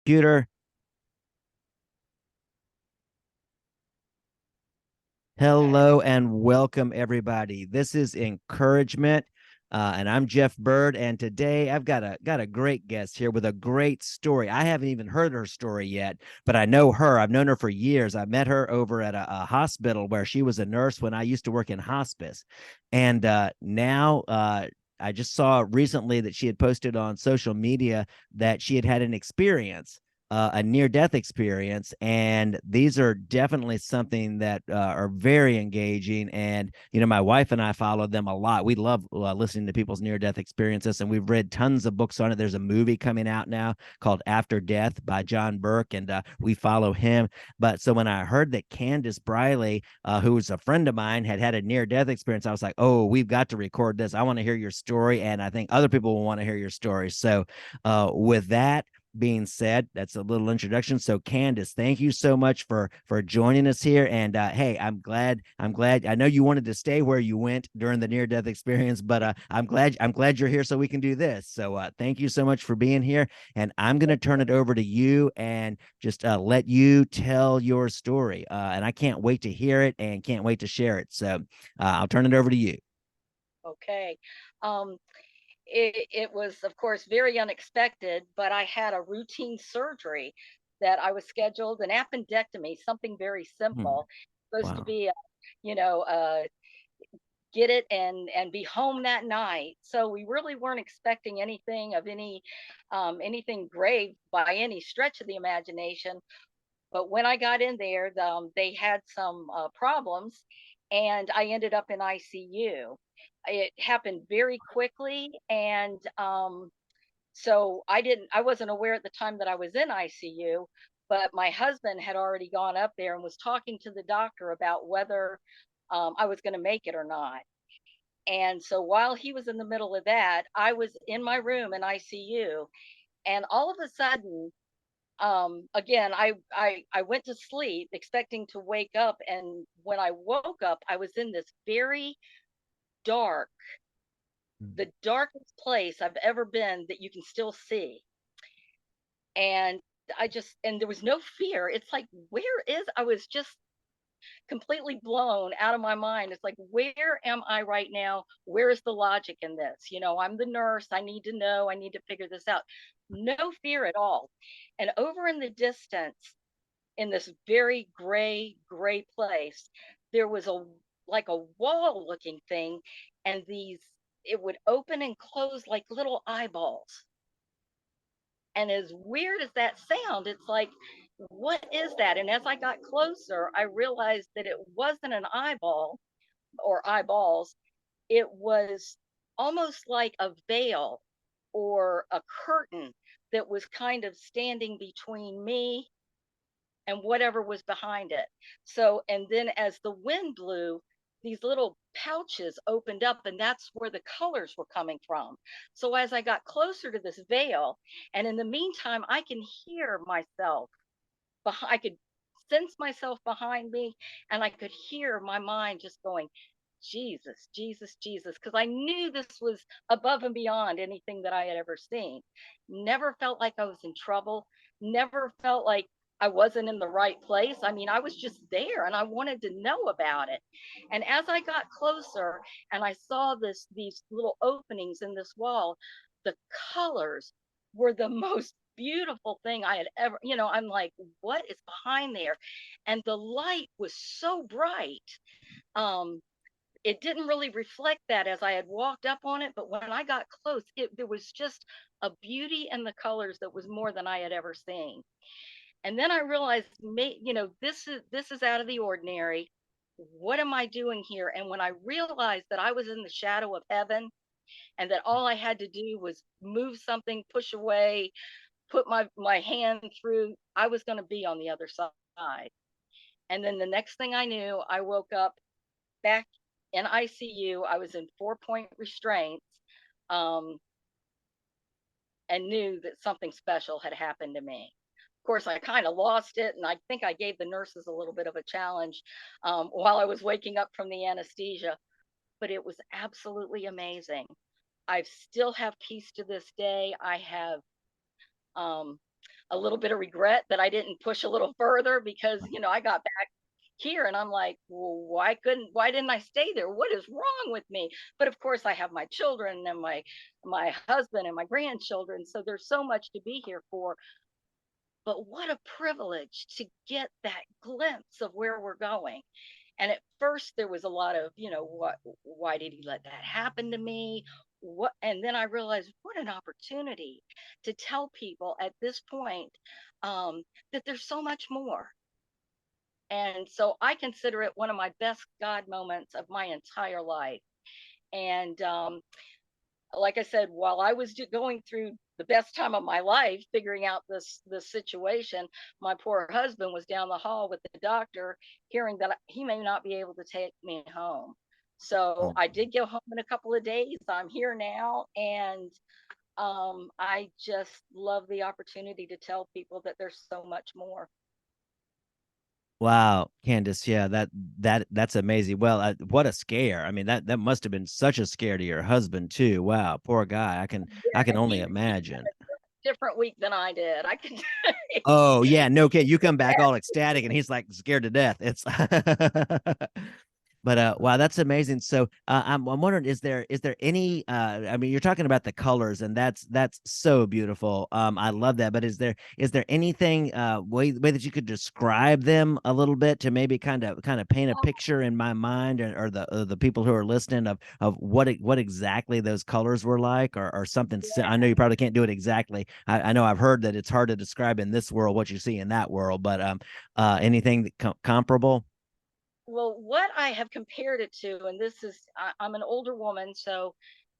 Computer. Hello and welcome, everybody. This is Encouragement, and I'm Jeff Bird. And today I've got a great guest here with a great story. I haven't even heard her story yet, but I know her. I've known her for years. I met her over at a hospital where she was a nurse when I used to work in hospice, and now. I just saw recently that she had posted on social media that she had had an experience, a near death experience. And these are definitely something that are very engaging. And, my wife and I follow them a lot. We love listening to people's near death experiences, and we've read tons of books on it. There's a movie coming out now called After Death by John Burke, and we follow him. But so when I heard that Candace Briley, who's a friend of mine, had had a near death experience, I was like, oh, we've got to record this. I want to hear your story. And I think other people will want to hear your story. So with that, being said, that's a little introduction. So Candace, thank you so much for joining us here. And hey, I'm glad I know you wanted to stay where you went during the near death experience, but I'm glad you're here so we can do this. So thank you so much for being here. And I'm going to turn it over to you and just let you tell your story. And I can't wait to hear it and can't wait to share it. So I'll turn it over to you. Okay. Um, it was, of course, very unexpected, but I had a routine surgery that I was scheduled, an appendectomy, something very Hmm. simple, supposed to Wow. be, you know, uh, get it and be home that night. So we really weren't expecting anything of anything grave by any stretch of the imagination. But when I got in there, they had some problems, and I ended up in ICU. It happened very quickly, and so I wasn't aware at the time that I was in ICU. But my husband had already gone up there and was talking to the doctor about whether I was going to make it or not. And so while he was in the middle of that, I was in my room in ICU, and all of a sudden, again, I went to sleep expecting to wake up, and when I woke up, I was in this very dark, Hmm. the darkest place I've ever been that you can still see. And there was no fear. It's like, where is, I was just completely blown out of my mind. It's like, where am I right now? Where is the logic in this? I'm the nurse. I need to know. I need to figure this out. No fear at all. And over in the distance, in this very gray place, there was a like a wall looking thing, and it would open and close like little eyeballs. And as weird as that sound, it's like, what is that? And as I got closer, I realized that it wasn't an eyeball or eyeballs. It was almost like a veil or a curtain that was kind of standing between me and whatever was behind it. So, and then as the wind blew, these little pouches opened up, and that's where the colors were coming from. So, as I got closer to this veil, and in the meantime, I can hear myself I could sense myself behind me, and I could hear my mind just going, Jesus, Jesus, Jesus, because I knew this was above and beyond anything that I had ever seen. Never felt like I was in trouble, never felt like I wasn't in the right place. I mean, I was just there and I wanted to know about it. And as I got closer and I saw these little openings in this wall, the colors were the most beautiful thing I had ever, I'm like, what is behind there? And the light was so bright. Um, it didn't really reflect that as I had walked up on it, but when I got close, there was just a beauty in the colors that was more than I had ever seen. And then I realized, this is out of the ordinary. What am I doing here? And when I realized that I was in the shadow of heaven, and that all I had to do was move something, push away, put my hand through, I was going to be on the other side. And then the next thing I knew, I woke up back in ICU. I was in 4-point restraints, um, and knew that something special had happened to me. Of course, I kind of lost it, and I think I gave the nurses a little bit of a challenge while I was waking up from the anesthesia. But it was absolutely amazing. I still have peace to this day. I have um, a little bit of regret that I didn't push a little further because, I got back here and I'm like, well, why didn't I stay there? What is wrong with me? But of course I have my children and my husband and my grandchildren. So there's so much to be here for. But what a privilege to get that glimpse of where we're going. And at first there was a lot of, why did he let that happen to me? What, and then I realized what an opportunity to tell people at this point, that there's so much more. And so I consider it one of my best God moments of my entire life. And like I said, while I was going through the best time of my life, figuring out this situation, my poor husband was down the hall with the doctor, hearing that he may not be able to take me home. So Oh, I did go home in a couple of days. I'm here now, and I just love the opportunity to tell people that there's so much more. wow, Candace. Yeah, that's amazing. Well, what a scare. I mean, that must have been such a scare to your husband too. Wow, poor guy. I can Yeah, only he imagine. different week than I did. I can Oh yeah, no kid. You come back all ecstatic, and he's like scared to death. It's But wow, that's amazing. So I'm wondering, is there any I mean, you're talking about the colors, and that's so beautiful. I love that. But is there anything way that you could describe them a little bit to maybe kind of paint a picture in my mind, or the people who are listening of what exactly those colors were like, or something. I know you probably can't do it exactly. I know I've heard that it's hard to describe in this world what you see in that world, but anything comparable. well, what I have compared it to, and this is, I'm an older woman, so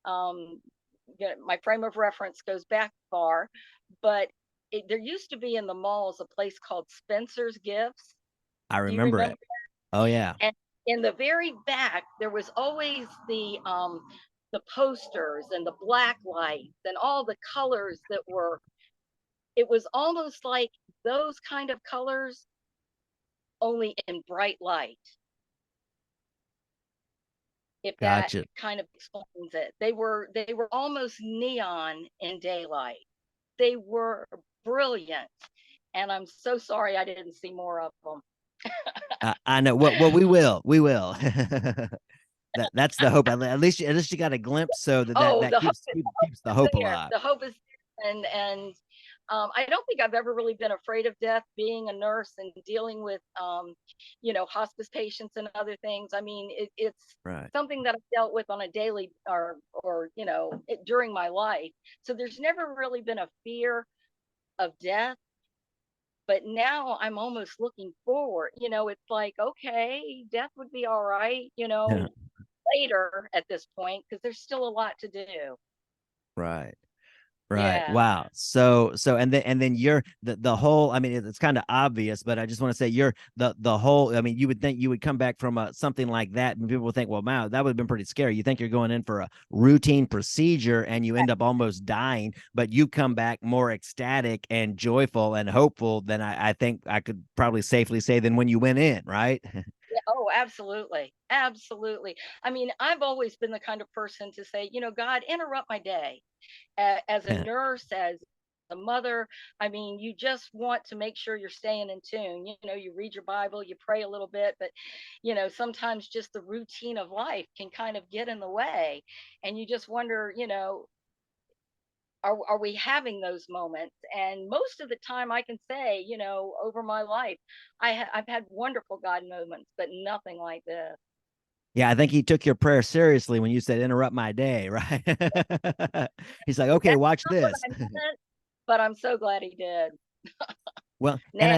um, my frame of reference goes back far, but there used to be in the malls a place called Spencer's Gifts. I Do you remember remember? it. Oh yeah. And in the very back, there was always the posters and the black lights and all the colors that were. It was almost like those kind of colors, only in bright light, if that Gotcha. kind of explains it. They were almost neon in daylight. They were brilliant, and I'm so sorry I didn't see more of them. I know. Well, we will. That's the hope. At least you got a glimpse, so that that, Oh, that keeps the hope keeps the is hope there. alive. The hope is there, and I don't think I've ever really been afraid of death. Being a nurse and dealing with hospice patients and other things. I mean, it's Right. something that I've dealt with on a daily or during my life. So there's never really been a fear of death. But now I'm almost looking forward. It's like, okay, death would be all right, Yeah. later at this point, because there's still a lot to do. Right. Right. Yeah. Wow. So and then you're the whole. I mean, it's kind of obvious, but I just want to say you're the whole. I mean, you would think you would come back from something like that, and people would think, well, wow, that would have been pretty scary. You think you're going in for a routine procedure, and you end up almost dying, but you come back more ecstatic and joyful and hopeful than I think I could probably safely say than when you went in. Right. Yeah. Oh, absolutely. Absolutely. I mean, I've always been the kind of person to say, God, interrupt my day. As a nurse, as a mother, I mean, you just want to make sure you're staying in tune. You read your Bible, you pray a little bit, but sometimes just the routine of life can kind of get in the way, and you just wonder, are we having those moments? And most of the time, I can say, over my life, I've had wonderful God moments, but nothing like this. Yeah, I think he took your prayer seriously when you said interrupt my day, right? He's like, okay, That's watch not what this. I meant, but I'm so glad he did. Well, and Now,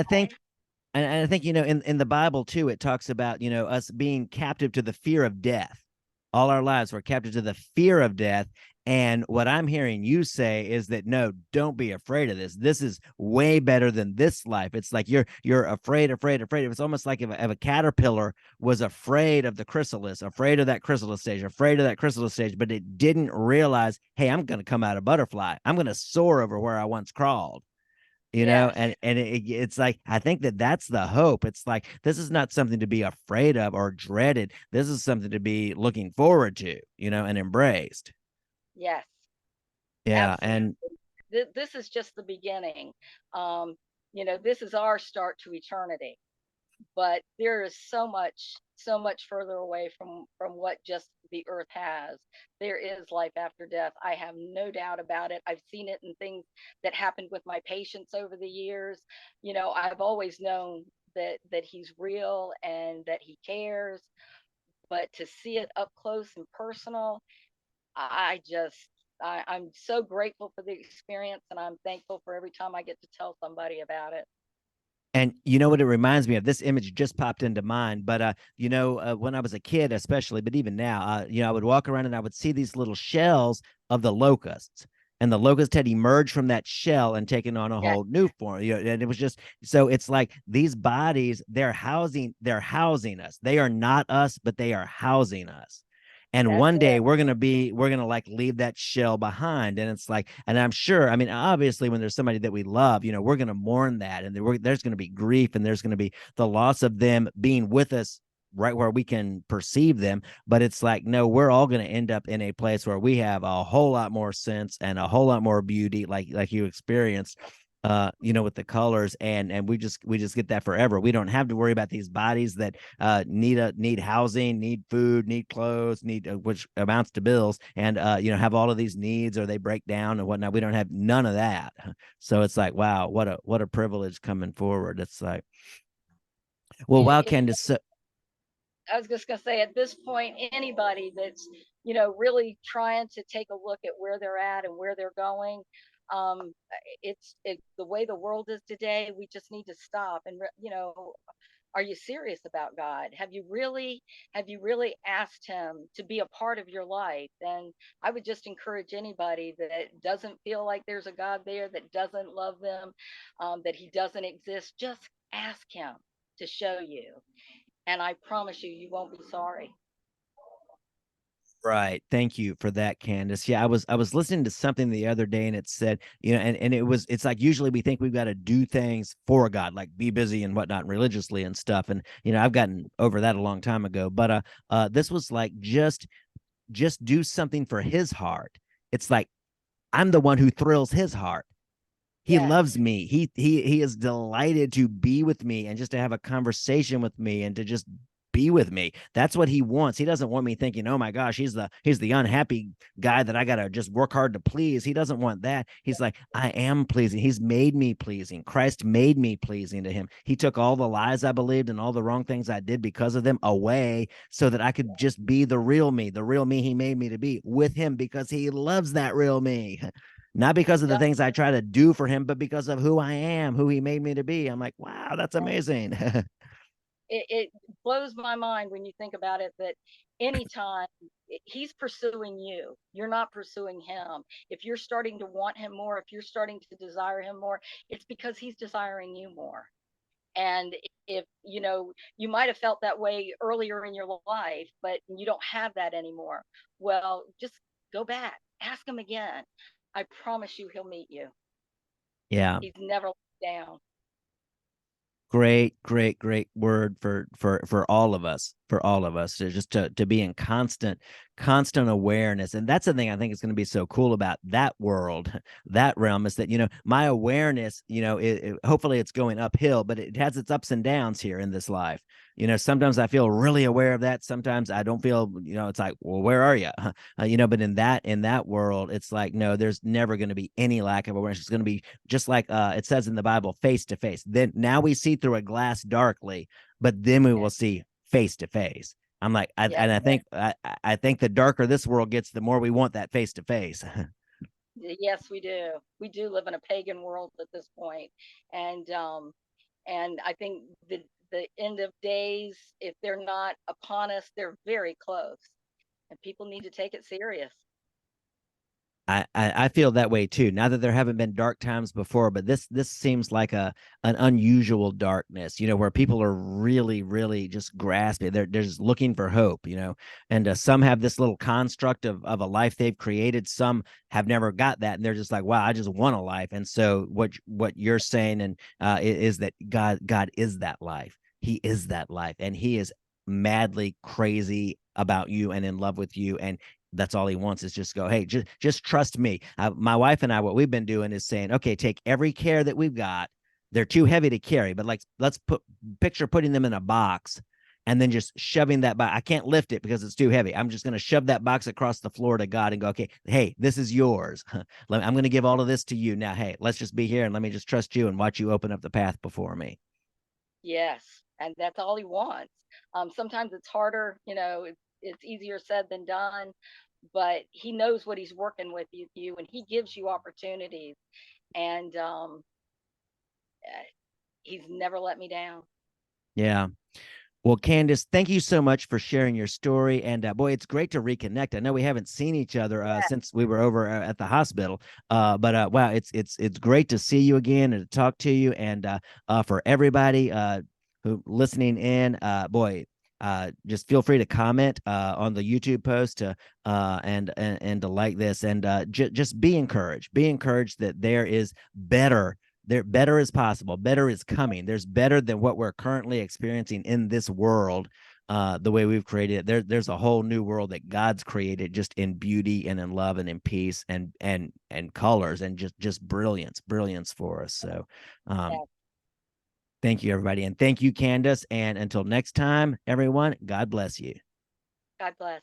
I think in the Bible too, it talks about us being captive to the fear of death. All our lives we're captive to the fear of death. And what I'm hearing you say is that no, don't be afraid of this. This is way better than this life. It's like you're afraid. It's almost like if a caterpillar was afraid of the chrysalis, afraid of that chrysalis stage, afraid of that chrysalis stage, but it didn't realize, hey, I'm going to come out a butterfly. I'm going to soar over where I once crawled. yes, It's like I think that's the hope. It's like this is not something to be afraid of or dreaded. This is something to be looking forward to, and embraced. yes, Yeah, absolutely. and this is just the beginning. Um, this is our start to eternity, but there is so much further away from what just the earth has. There is life after death. I have no doubt about it. I've seen it in things that happened with my patients over the years. I've always known that he's real and that he cares, but to see it up close and personal, I just I'm so grateful for the experience, and I'm thankful for every time I get to tell somebody about it. And you know what it reminds me of? This image just popped into mind, but when I was a kid, especially, but even now, I would walk around and I would see these little shells of the locusts, and the locust had emerged from that shell and taken on a Yeah, whole new form. And it was just so it's like these bodies, they're housing us. They are not us, but they are housing us. And that's one day it. we're gonna like leave that shell behind. And it's like, and I'm sure, I mean, obviously when there's somebody that we love, we're gonna mourn that, and there's gonna be grief, and there's gonna be the loss of them being with us right where we can perceive them. But it's like, no, we're all going to end up in a place where we have a whole lot more sense and a whole lot more beauty, like you experienced, with the colors, and we just get that forever. We don't have to worry about these bodies that need housing, need food, need clothes, need which amounts to bills, and have all of these needs, or they break down and whatnot. We don't have none of that. So it's like, wow, what a privilege coming forward. It's like, well, wow, It, Candace. So, I was just going to say, at this point, anybody that's, really trying to take a look at where they're at and where they're going, um, it's the way the world is today. We just need to stop and, are you serious about God? Have you really asked him to be a part of your life? And I would just encourage anybody that doesn't feel like there's a God there, that doesn't love them, that he doesn't exist, just ask him to show you, and I promise you, you won't be sorry. right. Thank you for that, Candace. Yeah, I was listening to something the other day, and it said, and it's like usually we think we've got to do things for God, like be busy and whatnot religiously and stuff. And I've gotten over that a long time ago. But this was like just do something for his heart. It's like I'm the one who thrills his heart. He Yes. loves me. He is delighted to be with me and just to have a conversation with me and to just be with me. That's what he wants. He doesn't want me thinking, "Oh my gosh, he's the unhappy guy that I got to just work hard to please." He doesn't want that. He's like, "I am pleasing. He's made me pleasing. Christ made me pleasing to him. He took all the lies I believed and all the wrong things I did because of them away so that I could just be the real me he made me to be with him because he loves that real me." Not because He of the does. things I try to do for him, but because of who I am, who he made me to be. I'm like, wow, that's amazing. It blows my mind when you think about it, that anytime he's pursuing you, you're not pursuing him. If you're starting to want him more, if you're starting to desire him more, it's because he's desiring you more. And if you might have felt that way earlier in your life, but you don't have that anymore, well, just go back, ask him again. I promise you he'll meet you. Yeah. He's never let down. Great word for all of us, to just to be in constant awareness. And that's the thing I think is going to be so cool about that world, that realm, is that my awareness, hopefully it's going uphill, but it has its ups and downs here in this life. Sometimes I feel really aware of that, sometimes I don't feel. It's like, well, where are you? But in that world, it's like, no, there's never going to be any lack of awareness. It's going to be just like it says in the Bible, face to face. Then now we see through a glass darkly, but then we Yeah. will see face to face. I'm like, Yes. and I think the darker this world gets, the more we want that face to face. Yes, we do. We do live in a pagan world at this point, and I think the end of days, if they're not upon us, they're very close, and people need to take it serious. I feel that way too. Now that there haven't been dark times before, but this seems like an unusual darkness, where people are really just grasping. They're just looking for hope, and some have this little construct of a life they've created. Some have never got that, and they're just like, wow, I just want a life. And so what you're saying and is that God is that life. He is that life, and he is madly crazy about you and in love with you, and that's all he wants is just go, hey, just trust me. My wife and I, what we've been doing is saying, okay, take every care that we've got. They're too heavy to carry, but like let's picture putting them in a box and then just shoving that box. I can't lift it because it's too heavy. I'm just going to shove that box across the floor to God and go, okay, hey, this is yours. I'm going to give all of this to you now. Hey, let's just be here and let me just trust you and watch you open up the path before me. Yes, and that's all he wants. Sometimes it's harder, it's easier said than done, but he knows what he's working with you and he gives you opportunities. And uh, he's never let me down. Yeah. Well, Candace, thank you so much for sharing your story. And boy, it's great to reconnect. I know we haven't seen each other Yeah, since we were over at the hospital, but wow, it's great to see you again and to talk to you. And for everybody who listening in, boy, just feel free to comment on the YouTube post and to like this and just be encouraged. Be encouraged that there is better better is possible, better is coming. There's better than what we're currently experiencing in this world, the way we've created it. There's a whole new world that God's created, just in beauty and in love and in peace and colors and just brilliance for us. So yeah. thank you, everybody, and thank you, Candace, and until next time, everyone, God bless you. God bless.